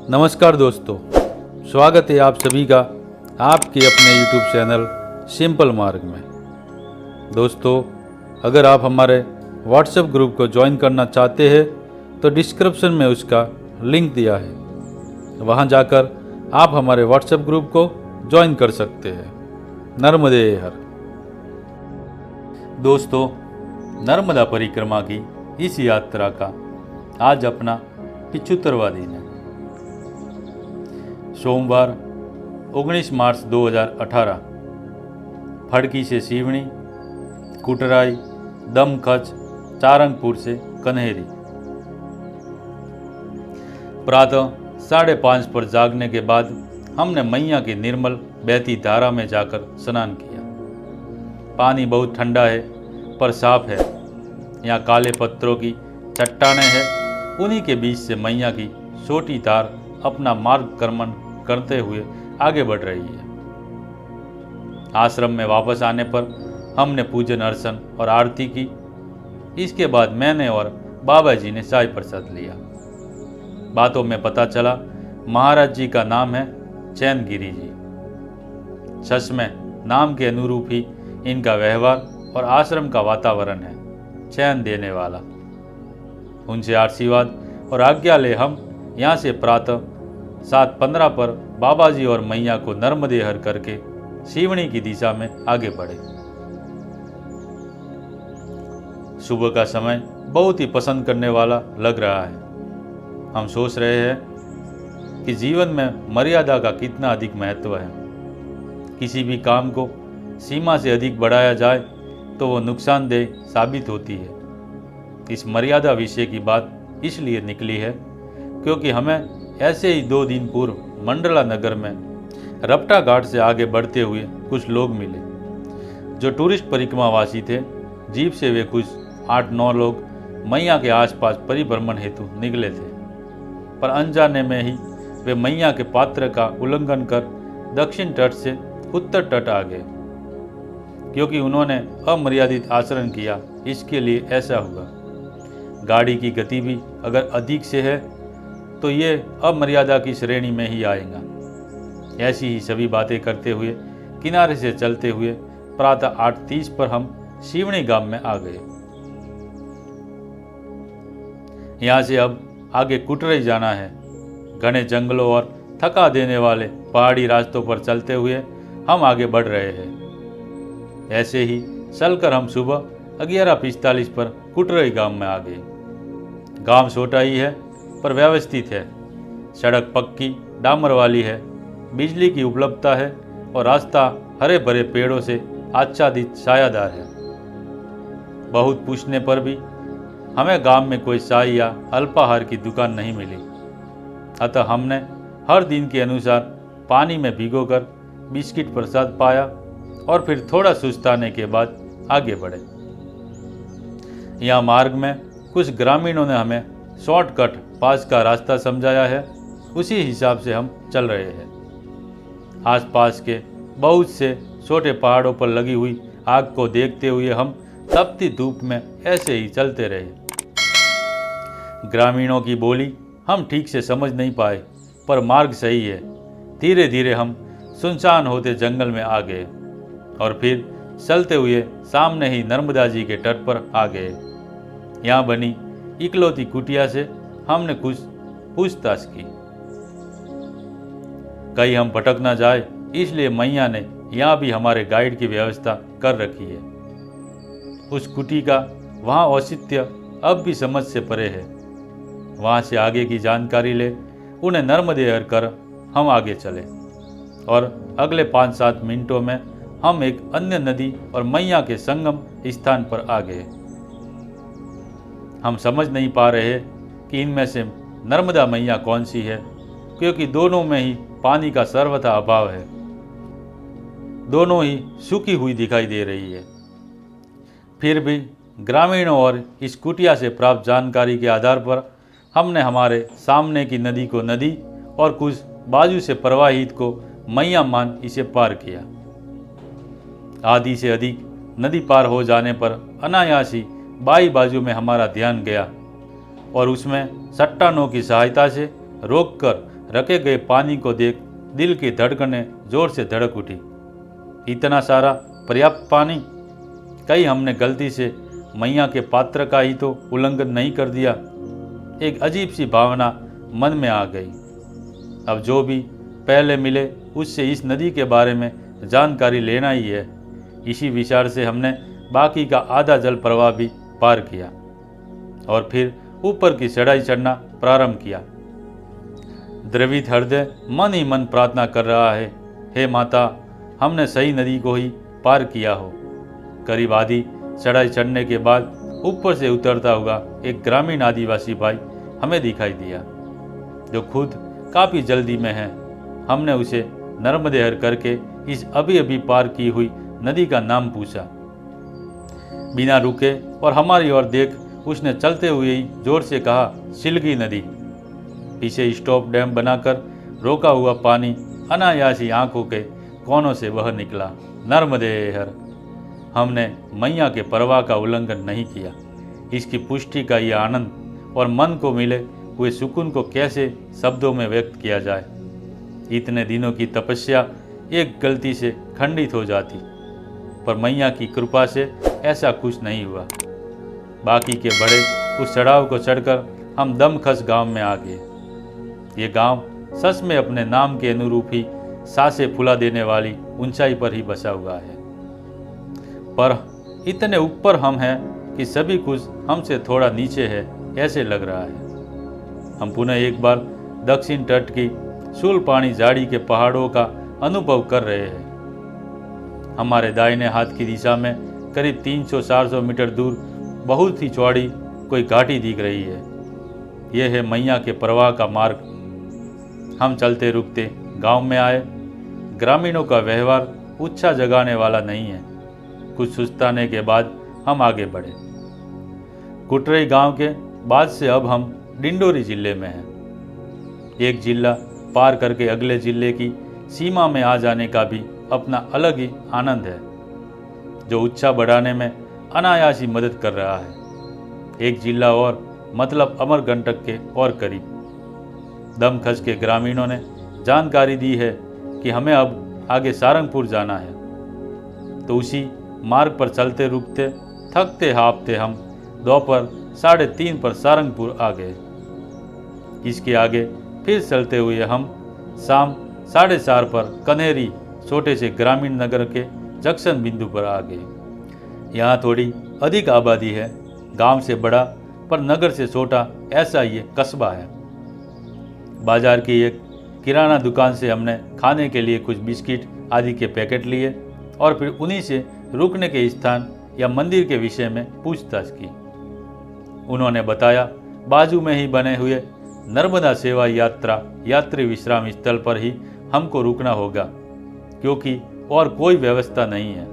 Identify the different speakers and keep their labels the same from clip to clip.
Speaker 1: नमस्कार दोस्तों, स्वागत है आप सभी का आपके अपने YouTube चैनल सिंपल मार्ग में। दोस्तों, अगर आप हमारे WhatsApp ग्रुप को ज्वाइन करना चाहते हैं तो डिस्क्रिप्शन में उसका लिंक दिया है, वहां जाकर आप हमारे WhatsApp ग्रुप को ज्वाइन कर सकते हैं। नर्मदे हर। दोस्तों, नर्मदा परिक्रमा की इस यात्रा का आज अपना 75वां दिन है। सोमवार 19 मार्च 2018 फड़की से सिवनी, कुटराई, दमखच, चारंगपुर से कन्हेरी। प्रातः 5:30 पर जागने के बाद हमने मैया की निर्मल बहती धारा में जाकर स्नान किया। पानी बहुत ठंडा है पर साफ है। यहाँ काले पत्थरों की चट्टानें हैं, उन्हीं के बीच से मैया की छोटी धार अपना मार्गक्रमण करते हुए आगे बढ़ रही है। आश्रम में वापस आने पर हमने पूजन अर्चन और आरती की। इसके बाद मैंने और बाबा जी ने चाय प्रसाद लिया। बातों में पता चला महाराज जी का नाम है चैनगिरी जी। सच में नाम के अनुरूप ही इनका व्यवहार और आश्रम का वातावरण है चैन देने वाला। उनसे आशीर्वाद और आज्ञा ले हम यहाँ से प्रातः 7:15 पर बाबा जी और मैया को नर्मदे हर करके सिवनी की दिशा में आगे बढ़े। सुबह का समय बहुत ही पसंद करने वाला लग रहा है। हम सोच रहे हैं कि जीवन में मर्यादा का कितना अधिक महत्व है। किसी भी काम को सीमा से अधिक बढ़ाया जाए तो वो नुकसानदेह साबित होती है। इस मर्यादा विषय की बात इसलिए निकली है क्योंकि हमें ऐसे ही 2 दिन पूर्व मंडला नगर में रपटा घाट से आगे बढ़ते हुए कुछ लोग मिले जो टूरिस्ट परिक्रमावासी थे। जीप से वे कुछ 8-9 लोग मैया के आसपास परिभ्रमण हेतु निकले थे, पर अनजाने में ही वे मैया के पात्र का उल्लंघन कर दक्षिण तट से उत्तर तट आ गए। क्योंकि उन्होंने अमर्यादित आचरण किया, इसके लिए ऐसा हुआ। गाड़ी की गति भी अगर अधिक से है तो ये अमर्यादा की श्रेणी में ही आएगा। ऐसी ही सभी बातें करते हुए किनारे से चलते हुए प्रातः 8:30 पर हम सिवनी गांव में आ गए। यहाँ से अब आगे कुटरई जाना है। घने जंगलों और थका देने वाले पहाड़ी रास्तों पर चलते हुए हम आगे बढ़ रहे हैं। ऐसे ही चलकर हम सुबह 11:45 पर कुटरई गांव में आ गए। गांव छोटा ही है पर व्यवस्थित है। सड़क पक्की डामर वाली है, बिजली की उपलब्धता है और रास्ता हरे भरे पेड़ों से आच्छादित छायादार है। बहुत पूछने पर भी हमें गांव में कोई चाय या अल्पाहार की दुकान नहीं मिली। अतः हमने हर दिन के अनुसार पानी में भिगोकर बिस्किट प्रसाद पाया और फिर थोड़ा सुस्ताने के बाद आगे बढ़े। यहाँ मार्ग में कुछ ग्रामीणों ने हमें शॉर्टकट पास का रास्ता समझाया है, उसी हिसाब से हम चल रहे हैं। आसपास के बहुत से छोटे पहाड़ों पर लगी हुई आग को देखते हुए हम तपती धूप में ऐसे ही चलते रहे। ग्रामीणों की बोली हम ठीक से समझ नहीं पाए, पर मार्ग सही है। धीरे धीरे हम सुनसान होते जंगल में आ गए और फिर चलते हुए सामने ही नर्मदा जी के तट पर आ गए। यहाँ बनी इकलौती कुटिया से हमने कुछ पूछताछ की। कहीं हम भटक ना जाए, इसलिए मैया ने यहाँ भी हमारे गाइड की व्यवस्था कर रखी है। उस कुटी का वहाँ औचित्य अब भी समझ से परे है। वहाँ से आगे की जानकारी ले उन्हें नर्मदे हर कर हम आगे चले और अगले 5-7 मिनटों में हम एक अन्य नदी और मैया के संगम स्थान पर आ गए। हम समझ नहीं पा रहे कि इनमें से नर्मदा मैया कौन सी है, क्योंकि दोनों में ही पानी का सर्वथा अभाव है। दोनों ही सूखी हुई दिखाई दे रही है। फिर भी ग्रामीणों और इस कुटिया से प्राप्त जानकारी के आधार पर हमने हमारे सामने की नदी को नदी और कुछ बाजू से प्रवाहित को मैया मान इसे पार किया। आधी से अधिक नदी पार हो जाने पर अनायास ही बाई बाजू में हमारा ध्यान गया और उसमें चट्टानों की सहायता से रोककर रखे गए पानी को देख दिल की धड़कनें जोर से धड़क उठी। इतना सारा पर्याप्त पानी? कहीं हमने गलती से मैया के पात्र का ही तो उल्लंघन नहीं कर दिया? एक अजीब सी भावना मन में आ गई। अब जो भी पहले मिले उससे इस नदी के बारे में जानकारी लेना ही है। इसी विचार से हमने बाकी का आधा जल प्रवाह भी पार किया और फिर ऊपर की चढ़ाई चढ़ना प्रारंभ किया। द्रवित हृदय मन ही मन प्रार्थना कर रहा है, हे माता, हमने सही नदी को ही पार किया हो। करीब आधी चढ़ाई चढ़ने के बाद ऊपर से उतरता हुआ एक ग्रामीण आदिवासी भाई हमें दिखाई दिया, जो खुद काफ़ी जल्दी में है। हमने उसे नर्मदेहर करके इस अभी अभी पार की हुई नदी का नाम पूछा। बिना रुके और हमारी ओर देख उसने चलते हुए ही जोर से कहा, सिलगी नदी। पीछे स्टॉप डैम बनाकर रोका हुआ पानी अनायास ही आंखों के कोनों से वह निकला, नर्मदेहर। हमने मैया के प्रवाह का उल्लंघन नहीं किया। इसकी पुष्टि का यह आनंद और मन को मिले हुए सुकून को कैसे शब्दों में व्यक्त किया जाए। इतने दिनों की तपस्या एक गलती से खंडित हो जाती, पर मैया की कृपा से ऐसा कुछ नहीं हुआ। बाकी के बड़े उस चढ़ाव को चढ़कर हम दमखस गांव में आ गए। ये गांव सच में अपने नाम के अनुरूप ही सांसें फुला देने वाली ऊंचाई पर ही बसा हुआ है, पर इतने ऊपर हम हैं कि सभी कुछ हमसे थोड़ा नीचे है ऐसे लग रहा है। हम पुनः एक बार दक्षिण तट की शूलपाणी झाड़ी के पहाड़ों का अनुभव कर रहे हैं। हमारे दाहिने हाथ की दिशा में करीब 300-400 मीटर दूर बहुत ही चौड़ी कोई घाटी दिख रही है। यह है मैया के प्रवाह का मार्ग। हम चलते रुकते गांव में आए। ग्रामीणों का व्यवहार उत्साह जगाने वाला नहीं है। कुछ सुस्ताने के बाद हम आगे बढ़े। कुटरई गांव के बाद से अब हम डिंडोरी जिले में हैं। एक जिला पार करके अगले जिले की सीमा में आ जाने का भी अपना अलग ही आनंद है, जो उत्साह बढ़ाने में अनायास ही मदद कर रहा है। एक जिला और मतलब अमरकंटक के और करीब। दमखस के ग्रामीणों ने जानकारी दी है कि हमें अब आगे सारंगपुर जाना है, तो उसी मार्ग पर चलते रुकते थकते हांफते हम दोपहर 3:30 पर सारंगपुर आ गए। इसके आगे फिर चलते हुए हम शाम 4:30 पर कन्हेरी छोटे से ग्रामीण नगर के जंक्शन बिंदु पर आ गए। यहाँ थोड़ी अधिक आबादी है। गांव से बड़ा पर नगर से छोटा ऐसा ये कस्बा है। बाजार की एक किराना दुकान से हमने खाने के लिए कुछ बिस्किट आदि के पैकेट लिए और फिर उन्हीं से रुकने के स्थान या मंदिर के विषय में पूछताछ की। उन्होंने बताया बाजू में ही बने हुए नर्मदा सेवा यात्रा यात्री विश्राम स्थल पर ही हमको रुकना होगा, क्योंकि और कोई व्यवस्था नहीं है।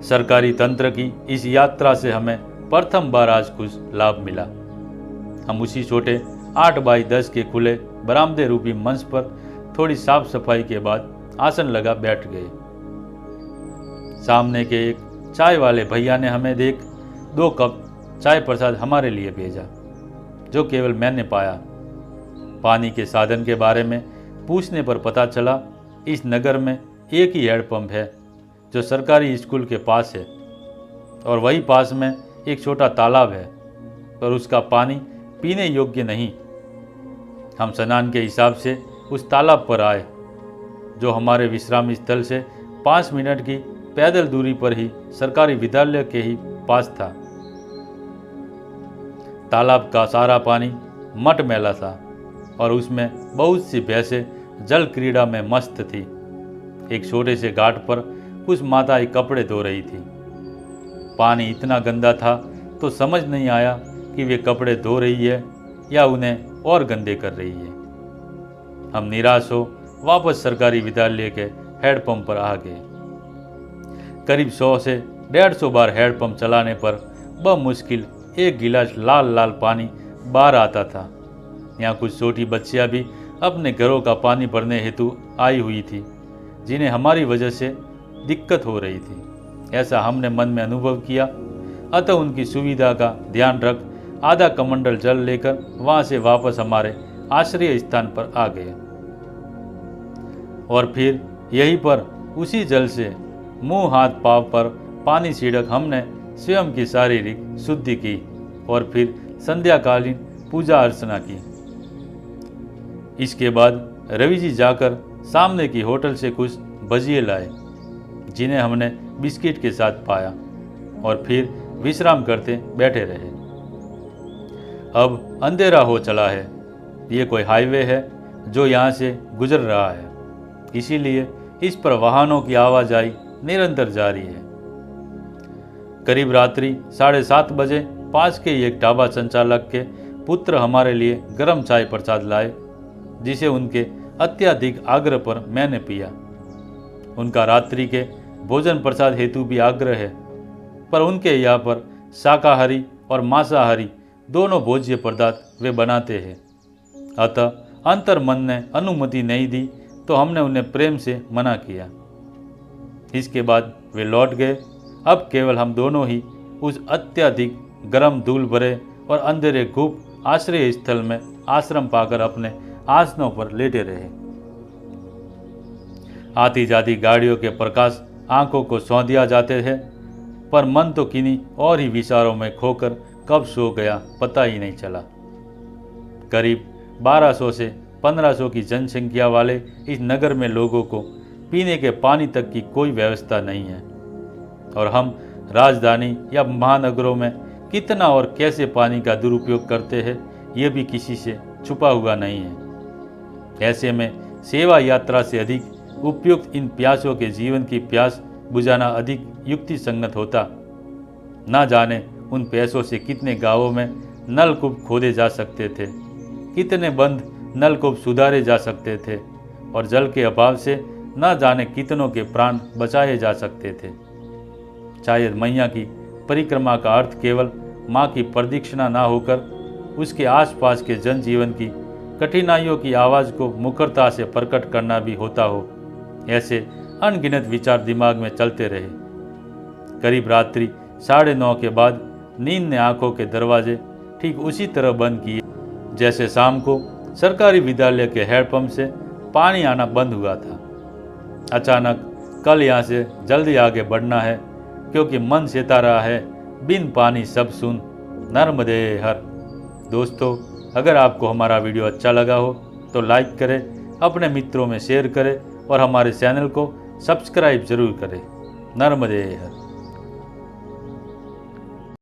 Speaker 1: सरकारी तंत्र की इस यात्रा से हमें प्रथम बार आज कुछ लाभ मिला। हम उसी छोटे 8x10 के खुले बरामदे रूपी मंच पर थोड़ी साफ सफाई के बाद आसन लगा बैठ गए। सामने के एक चाय वाले भैया ने हमें देख 2 कप चाय प्रसाद हमारे लिए भेजा, जो केवल मैंने पाया। पानी के साधन के बारे में पूछने पर पता चला इस नगर में एक ही हैंडपंप है, जो सरकारी स्कूल के पास है, और वही पास में एक छोटा तालाब है, पर उसका पानी पीने योग्य नहीं। हम स्नान के हिसाब से उस तालाब पर आए, जो हमारे विश्राम स्थल से 5 मिनट की पैदल दूरी पर ही सरकारी विद्यालय के ही पास था। तालाब का सारा पानी मटमैला था और उसमें बहुत सी भैंसें जल क्रीड़ा में मस्त थी। एक छोटे से घाट पर कुछ माताएं कपड़े धो रही थी। पानी इतना गंदा था तो समझ नहीं आया कि वे कपड़े धो रही है या उन्हें और गंदे कर रही है। हम निराश हो वापस सरकारी विद्यालय के हैंडपंप पर आ गए। करीब 100 से 150 बार हैंडपंप चलाने पर बमुश्किल एक गिलास लाल लाल पानी बाहर आता था। यहाँ कुछ छोटी बच्चियाँ भी अपने घरों का पानी भरने हेतु आई हुई थी, जिन्हें हमारी वजह से दिक्कत हो रही थी, ऐसा हमने मन में अनुभव किया। अतः उनकी सुविधा का ध्यान रख आधा कमंडल जल लेकर वहाँ से वापस हमारे आश्रय स्थान पर आ गए और फिर यहीं पर उसी जल से मुंह हाथ पांव पर पानी छिड़क हमने स्वयं की शारीरिक शुद्धि की और फिर संध्याकालीन पूजा अर्चना की। इसके बाद रवि जी जाकर सामने की होटल से कुछ भजिए लाए जिन्हें हमने बिस्किट के साथ पाया और फिर विश्राम करते बैठे रहे। अब अंधेरा हो चला है। ये कोई हाईवे है जो यहाँ से गुजर रहा है, इसीलिए इस पर वाहनों की आवाजाही निरंतर जारी है। करीब रात्रि 7:30 बजे पास के एक ढाबा संचालक के पुत्र हमारे लिए गर्म चाय प्रसाद लाए, जिसे उनके अत्यधिक आग्रह पर मैंने पिया। उनका रात्रि के भोजन प्रसाद हेतु भी आग्रह है, पर उनके यहाँ पर शाकाहारी और मांसाहारी दोनों भोज्य पदार्थ वे बनाते हैं। अतः अंतर मन ने अनुमति नहीं दी तो हमने उन्हें प्रेम से मना किया। इसके बाद वे लौट गए। अब केवल हम दोनों ही उस अत्यधिक गर्म धूल भरे और अंधेरे खूब आश्रय स्थल में आश्रम पाकर अपने आसनों पर लेटे रहे। आती जाती गाड़ियों के प्रकाश आंखों को सौंधिया जाते थे, पर मन तो किन्हीं और ही विचारों में खोकर कब सो गया पता ही नहीं चला। करीब 1200 से 1500 की जनसंख्या वाले इस नगर में लोगों को पीने के पानी तक की कोई व्यवस्था नहीं है और हम राजधानी या महानगरों में कितना और कैसे पानी का दुरुपयोग करते हैं ये भी किसी से छुपा हुआ नहीं है। ऐसे में सेवा यात्रा से अधिक उपयुक्त इन प्यासों के जीवन की प्यास बुझाना अधिक युक्ति संगत होता। ना जाने उन पैसों से कितने गांवों में नलकूप खोदे जा सकते थे, कितने बंद नलकूप सुधारे जा सकते थे और जल के अभाव से न जाने कितनों के प्राण बचाए जा सकते थे। शायद मैया की परिक्रमा का अर्थ केवल माँ की प्रदक्षिणा ना होकर उसके आसपास के जनजीवन की कठिनाइयों की आवाज़ को मुखरता से प्रकट करना भी होता हो। ऐसे अनगिनत विचार दिमाग में चलते रहे। करीब रात्रि 9:30 के बाद नींद ने आंखों के दरवाजे ठीक उसी तरह बंद किए जैसे शाम को सरकारी विद्यालय के हैंडपंप से पानी आना बंद हुआ था। अचानक कल यहाँ से जल्दी आगे बढ़ना है क्योंकि मन सेता रहा है, बिन पानी सब सुन नर्मदे हर। दोस्तों, अगर आपको हमारा वीडियो अच्छा लगा हो तो लाइक करें, अपने मित्रों में शेयर करें और हमारे चैनल को सब्सक्राइब जरूर करें। नर्मदे हर।